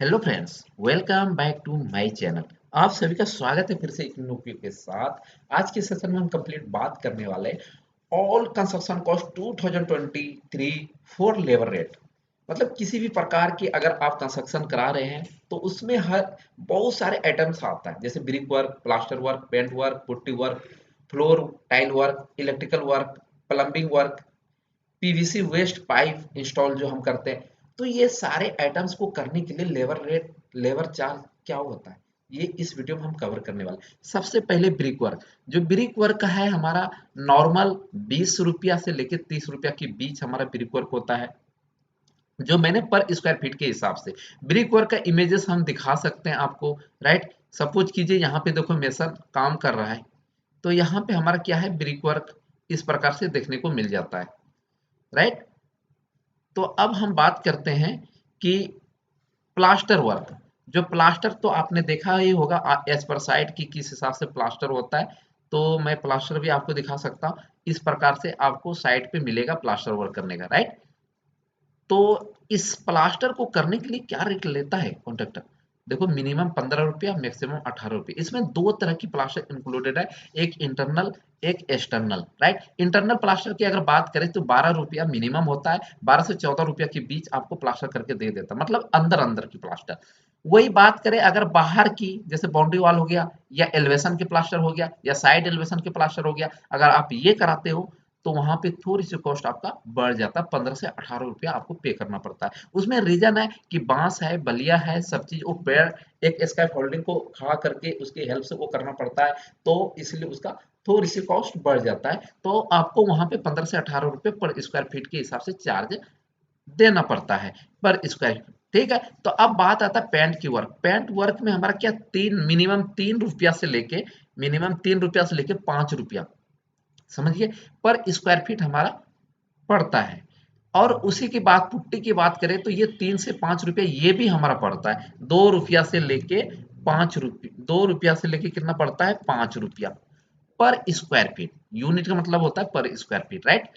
Hello friends, welcome back to my channel. आप सभी का स्वागत है फिर से एक न्यू वीडियो के साथ। आज के सेशन में हम कंप्लीट बात करने वाले all construction cost 2023 for labour rate. मतलब किसी भी प्रकार की अगर आप कंस्ट्रक्शन करा रहे हैं तो उसमें हर बहुत सारे आइटम्स आता है, जैसे brick work, plaster work, paint work, putty work, floor tile work, electrical work, plumbing work, PVC waste pipe install जो हम करते हैं। तो ये सारे आइटम्स को करने के लिए लेबर रेट, लेबर चार्ज क्या होता है, ये इस वीडियो में हम कवर करने वाले हैं। सबसे पहले ब्रिक वर्क। जो ब्रिक वर्क है हमारा नॉर्मल 20 रुपया से लेकर 30 रुपया के बीच हमारा ब्रिक वर्क होता है, जो मैंने पर स्क्वायर फीट के हिसाब से। ब्रिक वर्क का इमेजेस हम दिखा सकते हैं आपको, राइट। सपोज कीजिए यहाँ पे देखो मेसन काम कर रहा है, तो यहाँ पे हमारा क्या है, ब्रिक वर्क इस प्रकार से देखने को मिल जाता है, राइट। तो अब हम बात करते हैं कि प्लास्टर वर्क। जो प्लास्टर तो आपने देखा ही होगा एज पर साइट की किस हिसाब से प्लास्टर होता है। तो मैं प्लास्टर भी आपको दिखा सकता हूँ, इस प्रकार से आपको साइट पे मिलेगा प्लास्टर वर्क करने का, राइट। तो इस प्लास्टर को करने के लिए क्या रेट लेता है कॉन्ट्रैक्टर? देखो, मिनिमम 15 रुपया, मैक्सिमम 18 रुपये। इसमें दो तरह की प्लास्टर इंक्लूडेड है, एक इंटरनल, एक एक्सटर्नल, राइट। इंटरनल प्लास्टर की अगर बात करें तो 12 रुपया मिनिमम होता है, 12 से 14 रुपया के बीच आपको प्लास्टर करके दे देता है, मतलब अंदर अंदर की प्लास्टर। वही बात करें अगर बाहर की, जैसे बाउंड्री वॉल हो गया, या एलिवेशन के प्लास्टर हो गया, या साइड एलिवेशन के प्लास्टर हो गया, अगर आप ये कराते हो तो वहां पे थोड़ी सी कॉस्ट आपका बढ़ जाता है, 15 से 18 रुपया आपको पे करना पड़ता है। उसमें रीजन है कि बांस है, बलिया है, सब चीज वो पेड़ एक स्काई होल्डिंग को खड़ा करके उसकी हेल्प से वो करना पड़ता है, तो इसलिए उसका थोड़ी सी कॉस्ट बढ़ जाता है। तो आपको वहां पे 15 से 18 रुपये पर स्क्वायर फीट के हिसाब से चार्ज देना पड़ता है, पर स्क्वायर। ठीक है, तो अब बात आता है पेंट की वर्क। पेंट वर्क में हमारा क्या, मिनिमम 3 रुपया से लेके 5 रुपया, समझिए, पर स्क्वायर फीट हमारा पड़ता है। और उसी की बात, पुट्टी की बात करें तो ये 3 से 5 रुपया ये भी हमारा पड़ता है। 2 रुपया से लेके 5 रुपये, 2 रुपया से लेके कितना पड़ता है, 5 रुपया पर स्क्वायर फीट। यूनिट का मतलब होता है पर स्क्वायर फीट, राइट।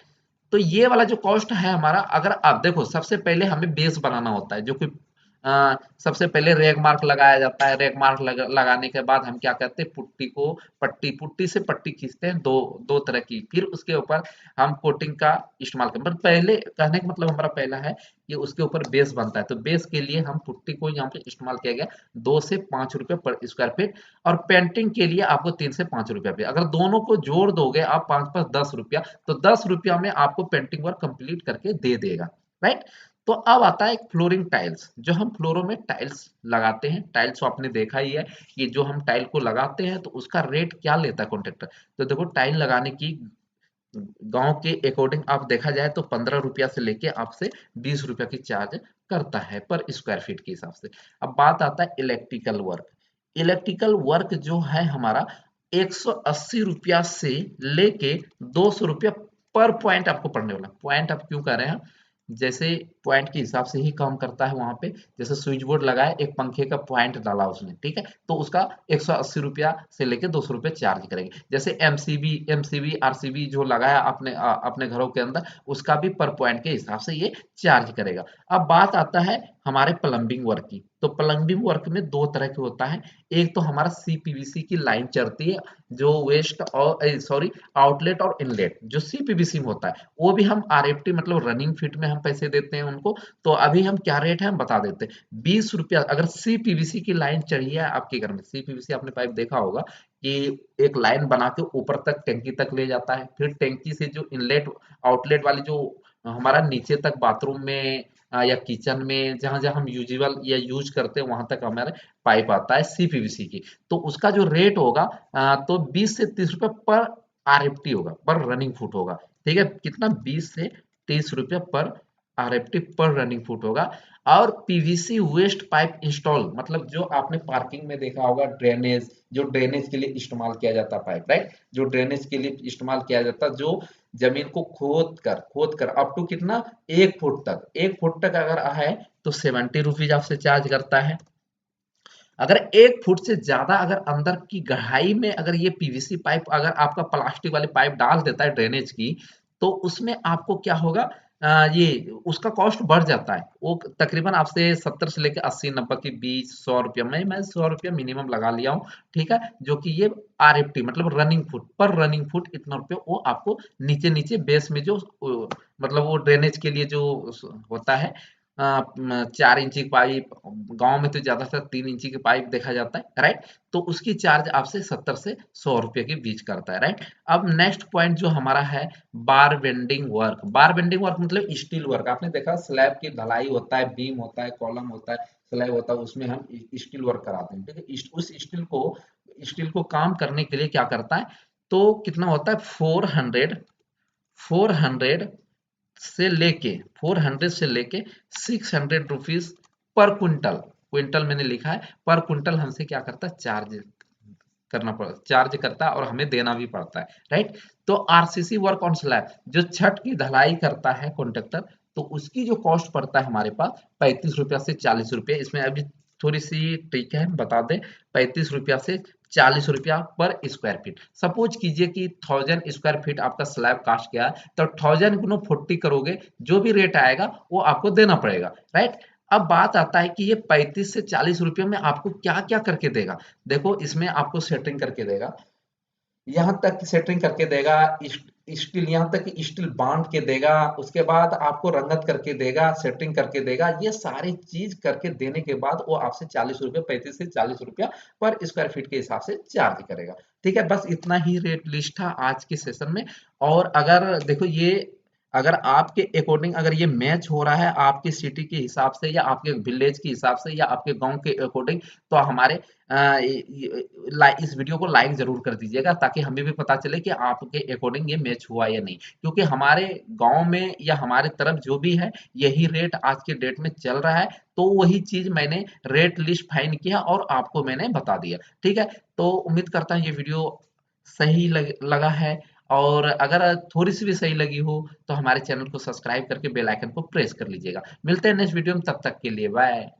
तो ये वाला जो कॉस्ट है हमारा, अगर आप देखो, सबसे पहले हमें बेस बनाना होता है, जो कि सबसे पहले रेग मार्क लगाया जाता है। रेग मार्क लगाने के बाद हम क्या करते हैं, पुट्टी को, पुट्टी से पट्टी खींचते हैं, दो दो तरह की। फिर उसके ऊपर हम कोटिंग का इस्तेमाल करते हैं। पहले कहने का मतलब हमारा पहला है कि उसके ऊपर बेस बनता है, तो बेस के लिए हम पुट्टी को यहाँ पे इस्तेमाल किया गया 2 से 5 रुपये पर स्क्वायर फीट। और पेंटिंग के लिए आपको 3 से 5 रुपया पे, अगर दोनों को जोड़ दोगे आप, 5 5 10 रुपया, तो 10 रुपया में आपको पेंटिंग वर्क कंप्लीट करके दे देगा, राइट। तो अब आता है फ्लोरिंग टाइल्स। जो हम फ्लोरों में टाइल्स लगाते हैं, टाइल्स को आपने देखा ही है कि जो हम टाइल को लगाते हैं तो उसका रेट क्या लेता है कॉन्ट्रैक्टर। तो देखो, टाइल लगाने की गांव के अकॉर्डिंग आप देखा जाए तो 15 रुपया से लेके आपसे 20 रुपया की चार्ज करता है पर स्क्वायर फीट के हिसाब से। अब बात आता है इलेक्ट्रिकल वर्क। इलेक्ट्रिकल वर्क जो है हमारा 180 रुपया से लेके 200 रुपया पर पॉइंट आपको पड़ने वाला। पॉइंट आप क्यों कर रहे हैं, जैसे पॉइंट के हिसाब से ही काम करता है वहां पे। जैसे स्विच बोर्ड लगाए, एक पंखे का पॉइंट डाला उसने, ठीक है, तो उसका 180 रुपया से लेके 200 रुपये चार्ज करेंगे। जैसे एमसीबी आरसीबी जो लगाया अपने अपने घरों के अंदर, उसका भी पर पॉइंट के हिसाब से ये चार्ज करेगा। अब बात आता है हमारे प्लम्बिंग वर्क की। तो प्लम्बिंग वर्क में दो तरह के होता है। एक तो हमारा सीपीवीसी की लाइन चढ़ती है, जो वेस्ट और सॉरी आउटलेट और इनलेट जो सीपीवीसी में होता है, वो भी हम आरएफटी मतलब रनिंग फीट में हम पैसे देते हैं उनको। तो अभी हम क्या रेट है हम बता देते हैं। 20 रुपया अगर सीपीवीसी की लाइन चढ़ी है आपके घर में, सीपीवीसी आपने पाइप देखा होगा कि एक लाइन बना के ऊपर तक टैंकी तक ले जाता है, फिर टैंकी से जो इनलेट आउटलेट वाली जो हमारा नीचे तक बाथरूम में या किचन में जहां जहां हम यूजुअल या यूज करते हैं वहां तक हमारे पाइप आता है सीपीवीसी की। तो उसका जो रेट होगा तो 20 से 30 रुपए पर आरएफटी होगा, पर रनिंग फुट होगा। ठीक है, कितना, 20 से 30 रुपया पर आरएफटी पर रनिंग फुट होगा। और पीवीसी वेस्ट पाइप इंस्टॉल, मतलब जो आपने पार्किंग में देखा होगा, ड्रेनेज, जो ड्रेनेज के लिए इस्तेमाल किया जाता है पाइप, राइट। जो ड्रेनेज के लिए इस्तेमाल किया जाता है, जो जमीन को खोद कर अप टू कितना, 1 फुट तक, 1 फुट तक अगर है तो 70 रुपीज आपसे चार्ज करता है। अगर 1 फुट से ज्यादा अगर अंदर की गहराई में अगर ये पीवीसी पाइप अगर आपका प्लास्टिक वाली पाइप डाल देता है ड्रेनेज की, तो उसमें आपको क्या होगा, ये उसका कॉस्ट बढ़ जाता है। वो तकरीबन आपसे 70 से लेकर 80-90 के बीच, 100 रुपया में मैं 100 रुपया मिनिमम लगा लिया हूँ। ठीक है, जो कि ये RFT मतलब रनिंग फुट पर रनिंग फुट इतना रुपया वो आपको नीचे नीचे बेस में जो मतलब वो ड्रेनेज के लिए जो होता है 4 इंची की पाइप, गांव में तो ज्यादातर 3 इंची की पाइप देखा जाता है, राइट। तो उसकी चार्ज आपसे 70 से 100 रुपये के बीच करता है, राइट। अब नेक्स्ट पॉइंट जो हमारा है बार बेंडिंग वर्क। बार बेंडिंग वर्क मतलब स्टील वर्क। आपने देखा स्लैब की ढलाई होता है, बीम होता है, कॉलम होता है, स्लैब होता है, उसमें हम स्टील वर्क कराते हैं। ठीक है, उस स्टील को काम करने के लिए क्या करता है, तो कितना होता है 400 से लेके 400 से लेके 600 रुपीज पर क्विंटल। क्विंटल मैंने लिखा है, पर क्विंटल हमसे क्या करता है, चार्ज करता है और हमें देना भी पड़ता है, राइट। तो आरसीसी वर्क ऑन स्लैब जो छत की ढलाई करता है कॉन्ट्रैक्टर, तो उसकी जो कॉस्ट पड़ता है हमारे पास 35 रुपया से 40 रुपये। इसमें अभी थोड़ी सी ट्रिक है, बता दें। 35 रुपया से 40 रुपया पर स्क्वायर फीट। सपोज कीजिए कि 1000 स्क्वायर फीट आपका स्लैब कास्ट किया है, तो 1000 × 40 करोगे, जो भी रेट आएगा वो आपको देना पड़ेगा, राइट। अब बात आता है कि ये 35 से 40 रुपये में आपको क्या क्या करके देगा। देखो इसमें आपको सेटिंग करके देगा, यहाँ तक की सेटिंग करके देगा, स्टील यहाँ तक कि स्टील बांध के देगा, उसके बाद आपको रंगत करके देगा, सेटिंग करके देगा। ये सारी चीज करके देने के बाद वो आपसे 40 रुपये, 35 से 40 रुपया पर स्क्वायर फीट के हिसाब से चार्ज करेगा। ठीक है, बस इतना ही रेट लिस्ट था आज के सेशन में। और अगर देखो ये, अगर आपके अकॉर्डिंग अगर ये मैच हो रहा है आपके सिटी के हिसाब से या आपके विलेज के हिसाब से या आपके गांव के अकॉर्डिंग, तो हमारे इस वीडियो को लाइक जरूर कर दीजिएगा, ताकि हमें भी पता चले कि आपके अकॉर्डिंग ये मैच हुआ या नहीं। क्योंकि हमारे गांव में या हमारे तरफ जो भी है यही रेट आज के डेट में चल रहा है, तो वही चीज मैंने रेट लिस्ट फाइन किया और आपको मैंने बता दिया। ठीक है, तो उम्मीद करता हूँ ये वीडियो सही लगा है। और अगर थोड़ी सी भी सही लगी हो तो हमारे चैनल को सब्सक्राइब करके बेल आइकन को प्रेस कर लीजिएगा। मिलते हैं नेक्स्ट वीडियो में, तब तक के लिए बाय।